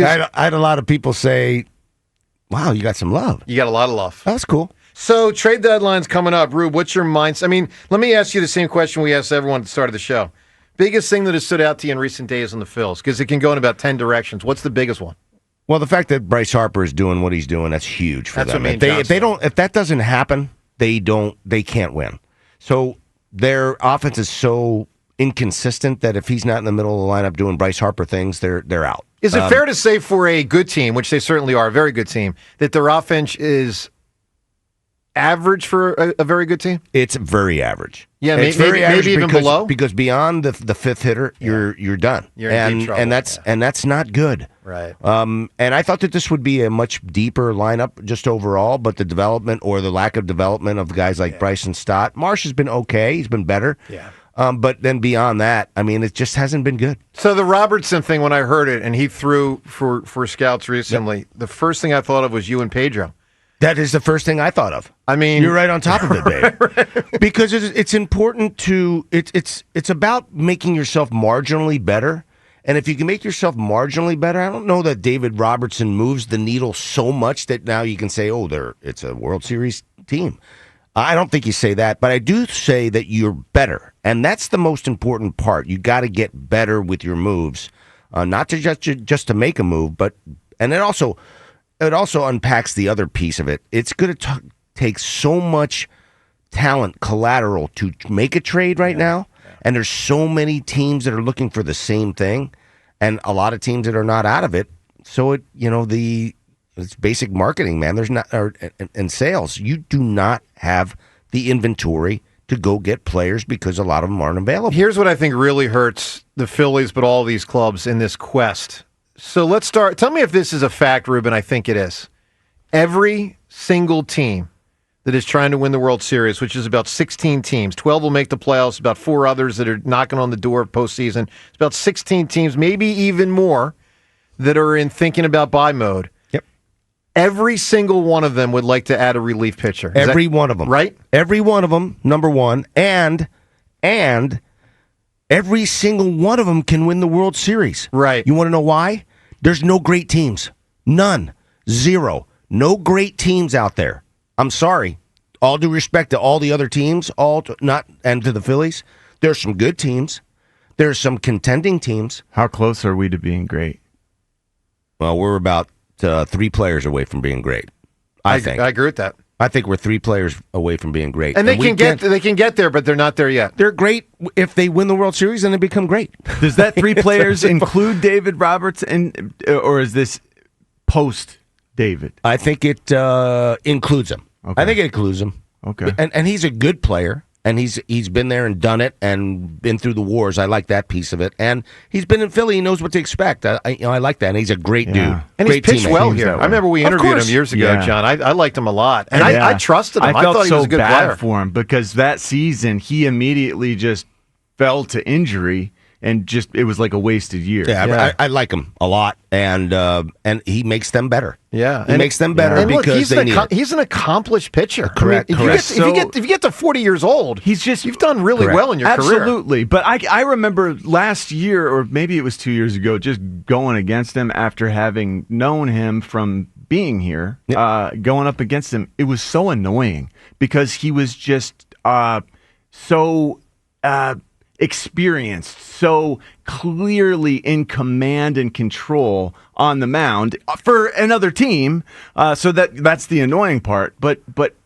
I had a lot of people say, wow, you got some love. You got a lot of love. That's cool. So trade deadline's coming up. Rube, what's your mindset? I mean, let me ask you the same question we asked everyone at the start of the show. Biggest thing that has stood out to you in recent days on the Phils, because it can go in about 10 directions. What's the biggest one? Well, the fact that Bryce Harper is doing what he's doing, that's huge for them. If that doesn't happen, they can't win. So their offense is so inconsistent that if he's not in the middle of the lineup doing Bryce Harper things, they're out. Is it fair to say for a good team, which they certainly are, a very good team, that their offense is average for a very good team? It's very average. Yeah, it's very average maybe even below. Because beyond the fifth hitter, you're done. You're in deep trouble. And that's not good. Right. And I thought that this would be a much deeper lineup just overall, but the development or the lack of development of guys like Bryson Stott, Marsh has been okay. He's been better. Yeah. But then beyond that, I mean, it just hasn't been good. So the Robertson thing, when I heard it, and he threw for scouts recently, the first thing I thought of was you and Pedro. That is the first thing I thought of. I mean, you're right on top of it, babe. Because it's important to it's about making yourself marginally better. And if you can make yourself marginally better, I don't know that David Robertson moves the needle so much that now you can say, oh, it's a World Series team. I don't think you say that, but I do say that you're better, and that's the most important part. You got to get better with your moves, not to just to make a move, and it also unpacks the other piece of it. It's going to take so much talent, collateral, to make a trade right now, and there's so many teams that are looking for the same thing, and a lot of teams that are not out of it. So it's basic marketing, man. There's not and sales. You do not have the inventory to go get players because a lot of them aren't available. Here's what I think really hurts the Phillies, but all these clubs in this quest. So let's start. Tell me if this is a fact, Ruben. I think it is. Every single team that is trying to win the World Series, which is about 16 teams, 12 will make the playoffs, about 4 others that are knocking on the door of postseason. It's about 16 teams, maybe even more, that are in thinking about buy mode. Every single one of them would like to add a relief pitcher. Every one of them. Right? Every one of them, number one. And every single one of them can win the World Series. Right. You want to know why? There's no great teams. None. Zero. No great teams out there. I'm sorry. All due respect to all the other teams, and to the Phillies, there's some good teams. There's some contending teams. How close are we to being great? Well, we're about 3 players away from being great. I think. I agree with that. I think we're 3 players away from being great. And they can get there, but they're not there yet. They're great if they win the World Series and they become great. Does that 3 players include David Robertson, or is this post David? I think it includes him. Okay. I think it includes him. Okay. And he's a good player. And he's been there and done it and been through the wars. I like that piece of it. And he's been in Philly. He knows what to expect. I like that. And he's a great dude. And great he's pitched teammate. well here. I remember we interviewed him years ago, John. I liked him a lot. And I trusted him. I thought he was a good bad player. for him because that season he immediately just fell to injury and just it was like a wasted year. Yeah. I like him a lot. And he makes them better. Yeah. He makes them better because he's an accomplished pitcher. Correct. If you get to 40 years old, you've done really well in your career. Absolutely. But I remember last year, or maybe it was 2 years ago, just going against him after having known him from being here, going up against him. It was so annoying because he was just so experienced, so clearly in command and control on the mound for another team. So that's the annoying part. But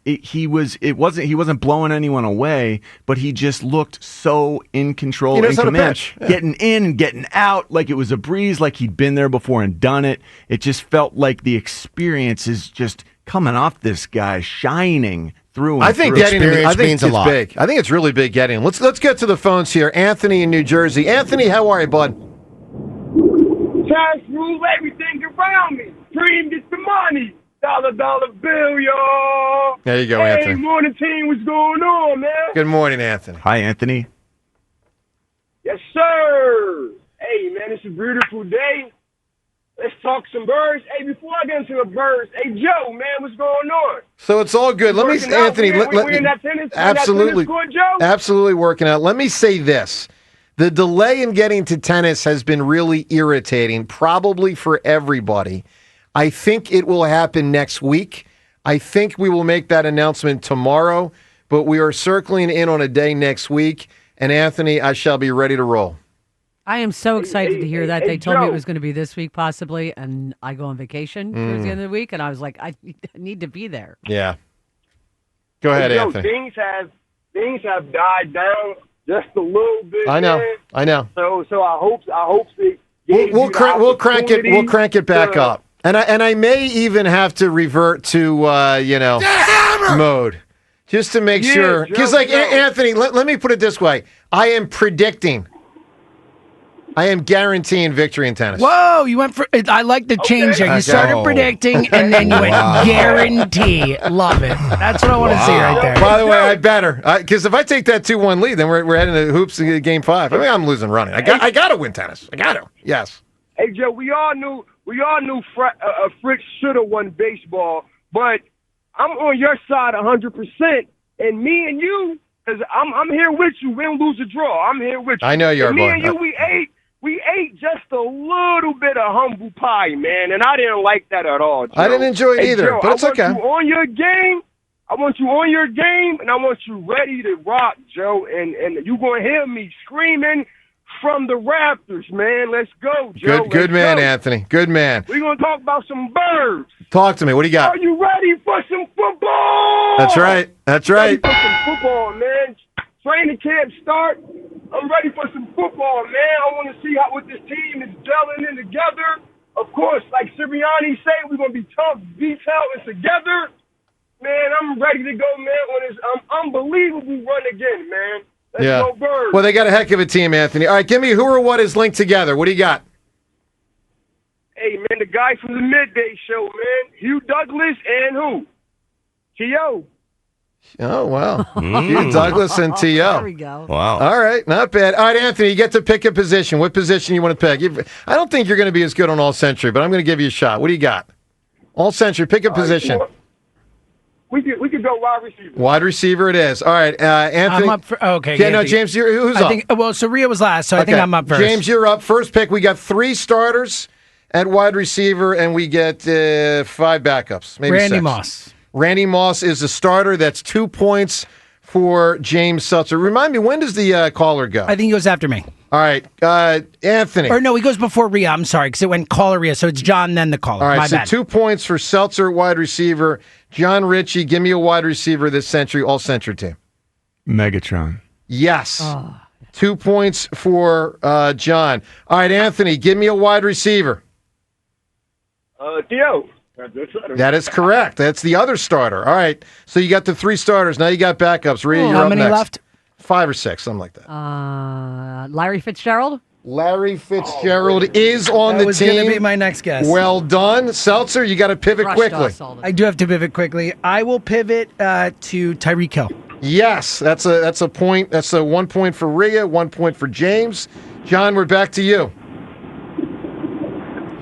he wasn't blowing anyone away, but he just looked so in control and command, getting in and getting out like it was a breeze, like he'd been there before and done it. It just felt like the experience is just coming off this guy, shining through. I think getting him, I think it's big. I think it's really big getting him. Let's get to the phones here. Anthony in New Jersey. Anthony, how are you, bud? Cash rule everything around me. Dream gets the money. Dollar bill, y'all. There you go, hey, Anthony. Morning team, what's going on, man? Good morning, Anthony. Hi, Anthony. Yes, sir. Hey, man, it's a beautiful day. Let's talk some birds. Hey, before I get into the birds, hey, Joe, man, what's going on? So it's all good. Let me, Anthony. We're in that tennis, absolutely, court, Joe? Absolutely working out. Let me say this. The delay in getting to tennis has been really irritating, probably for everybody. I think it will happen next week. I think we will make that announcement tomorrow, but we are circling in on a day next week. And Anthony, I shall be ready to roll. I am so excited to hear that. They told me Joe. it was going to be this week possibly, and I go on vacation towards the end of the week, and I was like, I need to be there. Yeah. Go ahead, Joe, Anthony. Things have died down just a little bit. I know. Man. I know. So I hope that We'll crank it back up. And I may even have to revert to mode just to make sure. Because Anthony, let me put it this way: I am guaranteeing victory in tennis. Whoa, you went for. I like the change there. You started predicting, and then you went guarantee. Love it. That's what I want to see right there. By the way, I better because if I take that 2-1 lead, then we're heading to hoops in game 5. I mean, I'm losing running. I got to win tennis. I got to. Yes. Hey Joe, we all knew Fritz should have won baseball, but I'm on your side 100%, and me and you, because I'm here with you. Win, lose, or draw. I'm here with you. I know you are, Me boy. and you, we ate just a little bit of humble pie, man, and I didn't like that at all, Joe. I didn't enjoy it either, Joe, but it's okay. I want you on your game. I want you on your game, and I want you ready to rock, Joe. And you're going to hear me screaming from the Raptors, man. Let's go, Joe. Good man, go. Anthony. Good man. We're going to talk about some birds. Talk to me. What do you got? Are you ready for some football? That's right. That's Ready right. for some football, man. Training camp start. I'm ready for some football, man. I want to see what this team is gelling in together. Of course, like Sirianni said, we're going to be tough, detailed, and together. Man, I'm ready to go, man, on this unbelievable run again, man. Let's go Birds. Well, they got a heck of a team, Anthony. All right, give me who or what is linked together. What do you got? Hey, man, the guy from the midday show, man. Hugh Douglas and who? T.O. Oh, wow. Hugh Douglas and T.O. There we go. Wow. All right, not bad. All right, Anthony, you get to pick a position. What position you want to pick? I don't think you're going to be as good on All Century, but I'm going to give you a shot. What do you got? All Century, pick a position. We could go wide receiver. Wide receiver it is. All right, Anthony. I'm up for. Okay. Yeah, no, James, who's up? So Rhea was last, so I think I'm up first. James, you're up. First pick. We got 3 starters at wide receiver, and we get 5 backups. Maybe Randy 6. Moss. Randy Moss is the starter. That's 2 points for James Seltzer. Remind me, when does the caller go? I think he goes after me. All right, Anthony. Or no, he goes before Rhea. I'm sorry, because it went caller Rhea, so it's John then the caller. All right, My so bad. 2 points for Seltzer, wide receiver. John Ritchie, give me a wide receiver this century, all-century team. Megatron. Yes. 2 points for John. All right, Anthony, give me a wide receiver. Theo. That is correct. That's the other starter. All right, so you got the 3 starters. Now you got backups. Rhea, you're How up many next. left? 5 or 6, something like that. Larry Fitzgerald? Larry Fitzgerald is on That the was team. going to be my next guess. Well done. Seltzer, you got to pivot Crushed quickly. us all the I do have to pivot quickly. I will pivot to Tyreek Hill. Yes, that's a point. That's a 1 point for Rhea, 1 point for James. John, we're back to you.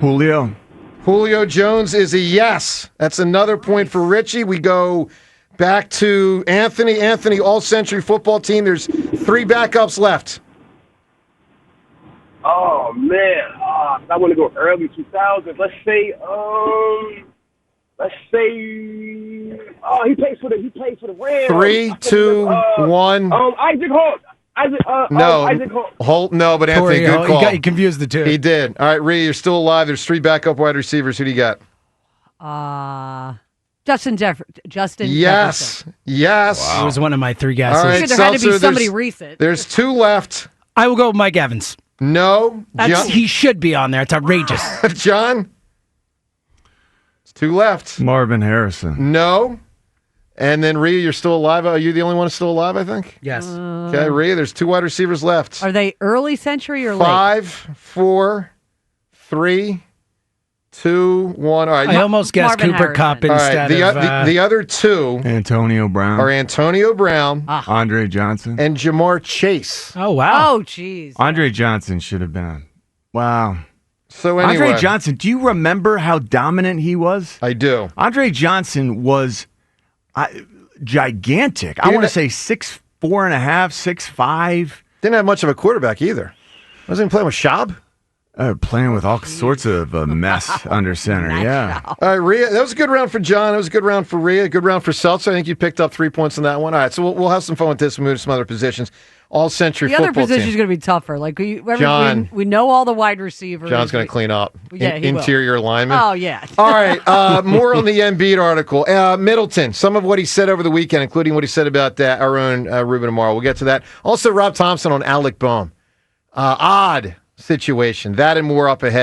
Julio. Julio Jones is a yes. That's another point for Richie. We go back to Anthony. Anthony, all-century football team. There's 3 backups left. Oh man, I want to go early 2000s. Let's say, he plays for the Rams. 3, 2, 1. Isaac Holt. Isaac Holt. Holt, no, but Anthony, Torrey, good call. He confused the two. He did. All right, Rhea, you're still alive. There's 3 backup wide receivers. Who do you got? Justin Jefferson. Yes. Yes. It was one of my 3 guesses. All right, There had to be Seltzer, somebody recent. There's 2 left. I will go with Mike Evans. No. He should be on there. It's outrageous. John? It's 2 left. Marvin Harrison. No. And then Rhea, you're still alive. Are you the only one who's still alive, I think? Yes. Okay, Rhea, there's 2 wide receivers left. Are they early century or late? 5, 4, 3, 2, 1. All right. I almost guessed Marvin Cooper Kupp Harrison. All right. instead of... The other 2 Antonio Brown. are Antonio Brown Andre Johnson. and Jamar Chase. Oh, wow. Oh, jeez. Andre Johnson should have been on. Wow. So anyway, Andre Johnson, do you remember how dominant he was? I do. Andre Johnson was gigantic. I want to say 6'4.5", 6'5". Didn't have much of a quarterback either. Wasn't even playing with Schaub? Playing with all sorts of mess under center. Yeah. All right, Rhea, that was a good round for John. That was a good round for Rhea. Good round for Seltzer. I think you picked up 3 points on that one. All right, so we'll have some fun with this. We'll move to some other positions. All-century The football other position is team. going to be tougher. Like we know all the wide receivers. John's going to clean up. Yeah, he will. Interior lineman. Oh, yeah. All right, more on the Embiid article. Middleton, some of what he said over the weekend, including what he said about our own Ruben Amaro. We'll get to that. Also, Rob Thompson on Alec Boehm. Odd situation. That and more up ahead.